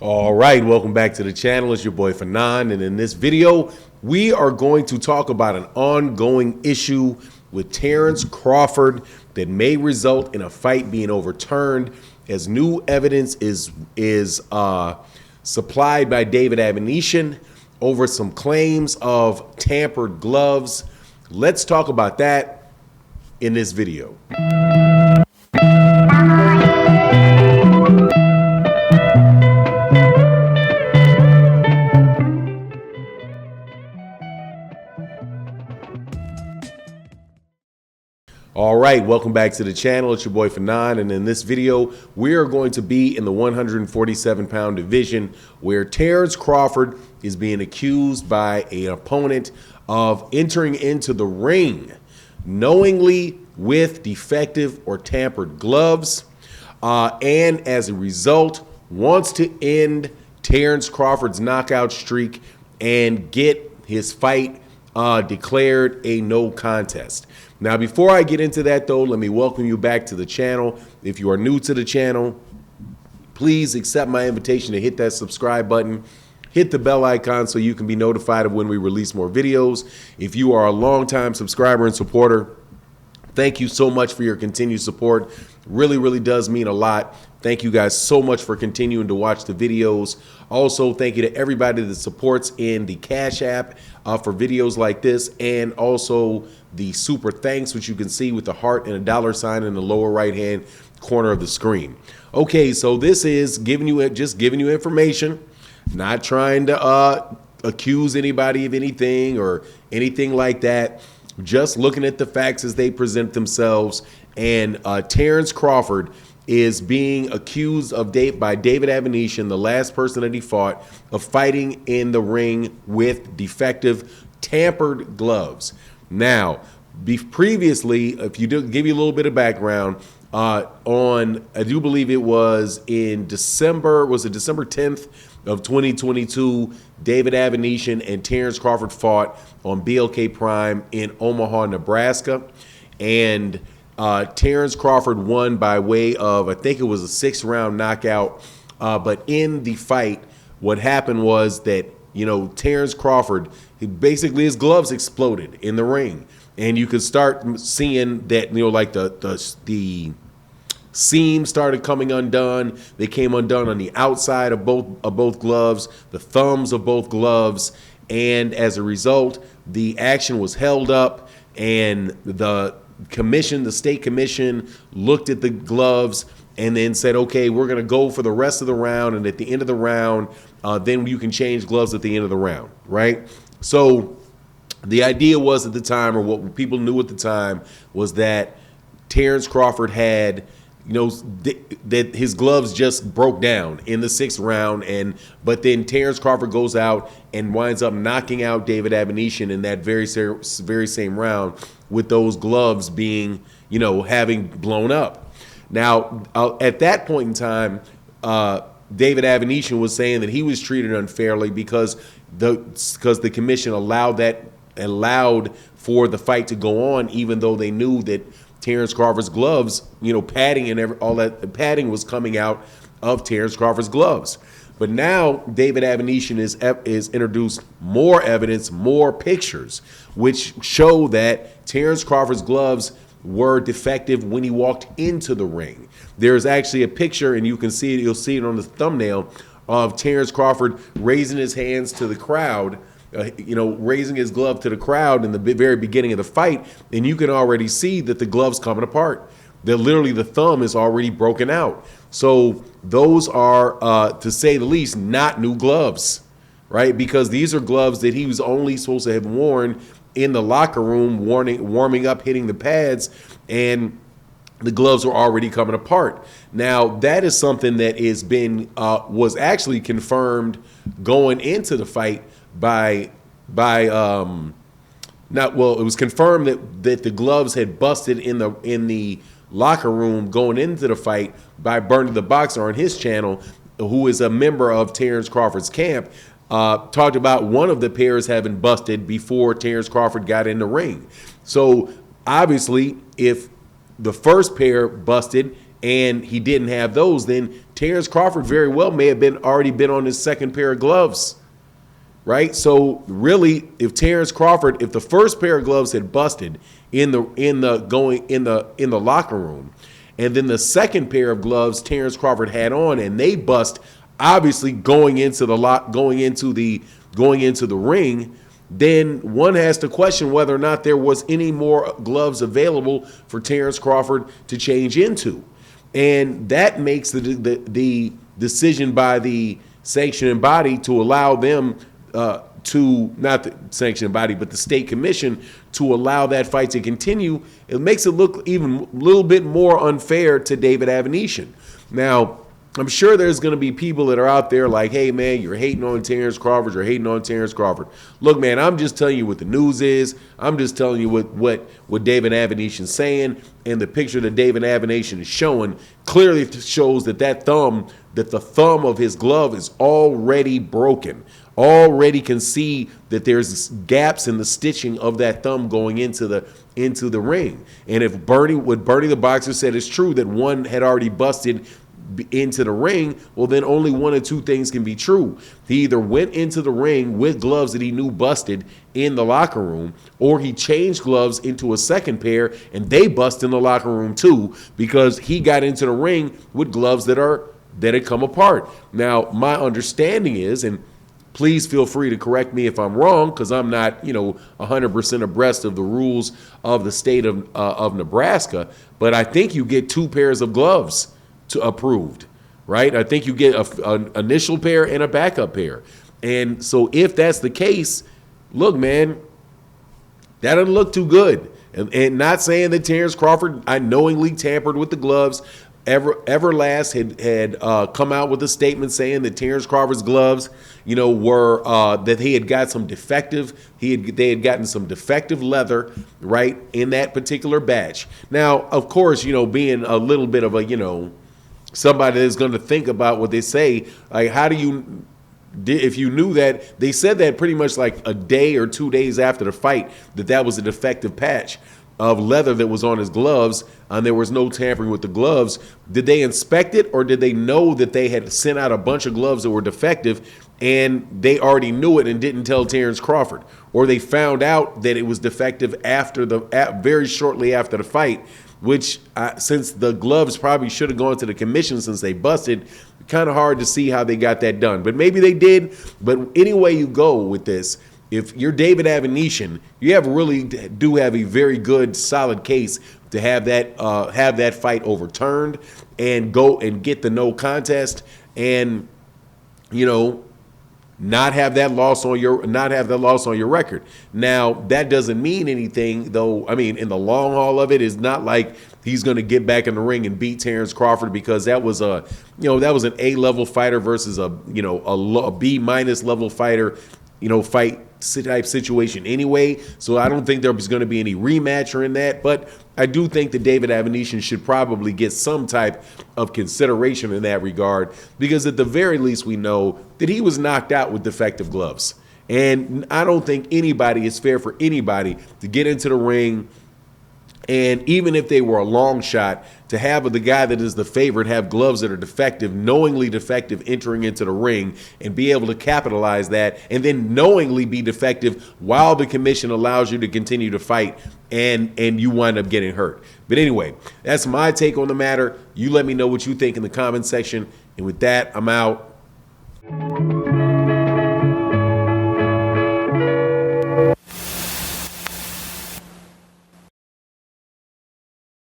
All right, welcome back to the channel. It's your boy Fanon, and in this video, we are going to talk about an ongoing issue with Terence Crawford that may result in a fight being overturned as new evidence is supplied by David Avenishin over some claims of tampered gloves. Let's talk about that in this video. All right, welcome back to the channel. It's your boy Fanon, and in this video, we are going to be in the 147-pound division where Terence Crawford is being accused by an opponent of entering into the ring knowingly with defective or tampered gloves, and as a result, wants to end Terence Crawford's knockout streak and get his fight declared a no contest. Now, before I get into that, though, let me welcome you back to the channel. If you are new to the channel, please accept my invitation to hit that subscribe button. Hit the bell icon so you can be notified of when we release more videos. If you are a longtime subscriber and supporter, thank you so much for your continued support. Really, really does mean a lot. Thank you guys so much for continuing to watch the videos. Also, thank you to everybody that supports in the Cash App for videos like this, and also the super thanks, which you can see with the heart and a $sign in the lower right hand corner of the screen. Okay, so this is just giving you information, not trying to accuse anybody of anything or anything like that. Just looking at the facts as they present themselves. And Terence Crawford is being accused by David Avenishin, the last person that he fought, of fighting in the ring with defective, tampered gloves. Now, previously, if you give you a little bit of background, I do believe it was in December 10th of 2022, David Avenishin and Terence Crawford fought on BLK Prime in Omaha, Nebraska. And Terence Crawford won by way of, I think it was a 6-round knockout. But in the fight, what happened was that, Terence Crawford, basically his gloves exploded in the ring. And you could start seeing that, like the seams started coming undone. They came undone on the outside of both gloves, the thumbs of both gloves. And as a result, the action was held up, and the state commission looked at the gloves and then said, okay, we're going to go for the rest of the round. And at the end of the round, then you can change gloves at the end of the round, right? So the idea was at the time, or what people knew at the time, was that Terence Crawford had, that his gloves just broke down in the 6th round, but then Terence Crawford goes out and winds up knocking out David Avenishin in that very same round, with those gloves being, having blown up. Now, at that point in time, David Avenishin was saying that he was treated unfairly because the commission allowed for the fight to go on, even though they knew that Terence Crawford's gloves, padding and all that padding was coming out of Terence Crawford's gloves. But now David Avenishin is introduced more evidence, more pictures, which show that Terence Crawford's gloves were defective when he walked into the ring. There's actually a picture, and you can see it, you'll see it on the thumbnail, of Terence Crawford raising his hands to the crowd, raising his glove to the crowd in the very beginning of the fight, and you can already see that the glove's coming apart. That literally the thumb is already broken out. So those are, to say the least, not new gloves, right? Because these are gloves that he was only supposed to have worn in the locker room, warming up, hitting the pads, and the gloves were already coming apart. Now, that is something that was actually confirmed going into the fight it was confirmed that the gloves had busted in the locker room going into the fight by Bernie the Boxer on his channel, who is a member of Terence Crawford's camp. Talked about one of the pairs having busted before Terence Crawford got in the ring. So obviously, if the first pair busted and he didn't have those, then Terence Crawford very well may have already been on his second pair of gloves. Right? So really, if the first pair of gloves had busted in the locker room, and then the second pair of gloves Terence Crawford had on and they bust, obviously going into the ring, then one has to question whether or not there was any more gloves available for Terence Crawford to change into. And that makes the decision by the sanctioning body to allow them not the sanctioning body, but the state commission, to allow that fight to continue. It makes it look even a little bit more unfair to David Avanesyan. Now, I'm sure there's going to be people that are out there like, hey, man, you're hating on Terence Crawford. You're hating on Terence Crawford. Look, man, I'm just telling you what the news is. I'm just telling you what David Avanesyan's saying. And the picture that David Avanesyan is showing clearly shows that the thumb of his glove is already broken. Already can see that there's gaps in the stitching of that thumb going into the ring. And if what Bernie the boxer said is true, that one had already busted into the ring, well, then only one of two things can be true. He either went into the ring with gloves that he knew busted in the locker room, or he changed gloves into a second pair and they bust in the locker room too, because he got into the ring with gloves that had come apart. Now, my understanding is, and please feel free to correct me if I'm wrong, because I'm not, 100% abreast of the rules of the state of Nebraska, but I think you get two pairs of gloves approved, right? I think you get an initial pair and a backup pair. And so if that's the case, look, man, that doesn't look too good. And not saying that Terence Crawford unknowingly tampered with the gloves. Everlast had come out with a statement saying that Terence Crawford's gloves, were that he had got some defective. They had gotten some defective leather, right, in that particular batch. Now, of course, being a little bit of a somebody that's going to think about what they say, like, how do you? If you knew that, they said that pretty much like a day or 2 days after the fight, that was a defective patch of leather that was on his gloves, and there was no tampering with the gloves. Did they inspect it, or did they know that they had sent out a bunch of gloves that were defective and they already knew it and didn't tell Terence Crawford? Or they found out that it was defective very shortly after the fight, which since the gloves probably should have gone to the commission since they busted, kind of hard to see how they got that done. But maybe they did. But any way you go with this, if you're David Avanesyan, you do have a very good, solid case to have that fight overturned and go and get the no contest, and not have that loss on your record. Now, that doesn't mean anything, though. I mean, in the long haul of it, it's not like he's going to get back in the ring and beat Terence Crawford, because that was an A-level fighter versus a B- level fighter, fight type situation anyway. So I don't think there's going to be any rematch or in that, but I do think that David Avanesyan should probably get some type of consideration in that regard, because at the very least we know that he was knocked out with defective gloves. And I don't think it's fair for anybody to get into the ring, and even if they were a long shot, to have the guy that is the favorite have gloves that are defective, knowingly defective, entering into the ring and be able to capitalize that, and then knowingly be defective while the commission allows you to continue to fight, and you wind up getting hurt. But anyway, that's my take on the matter. You let me know what you think in the comment section. And with that, I'm out.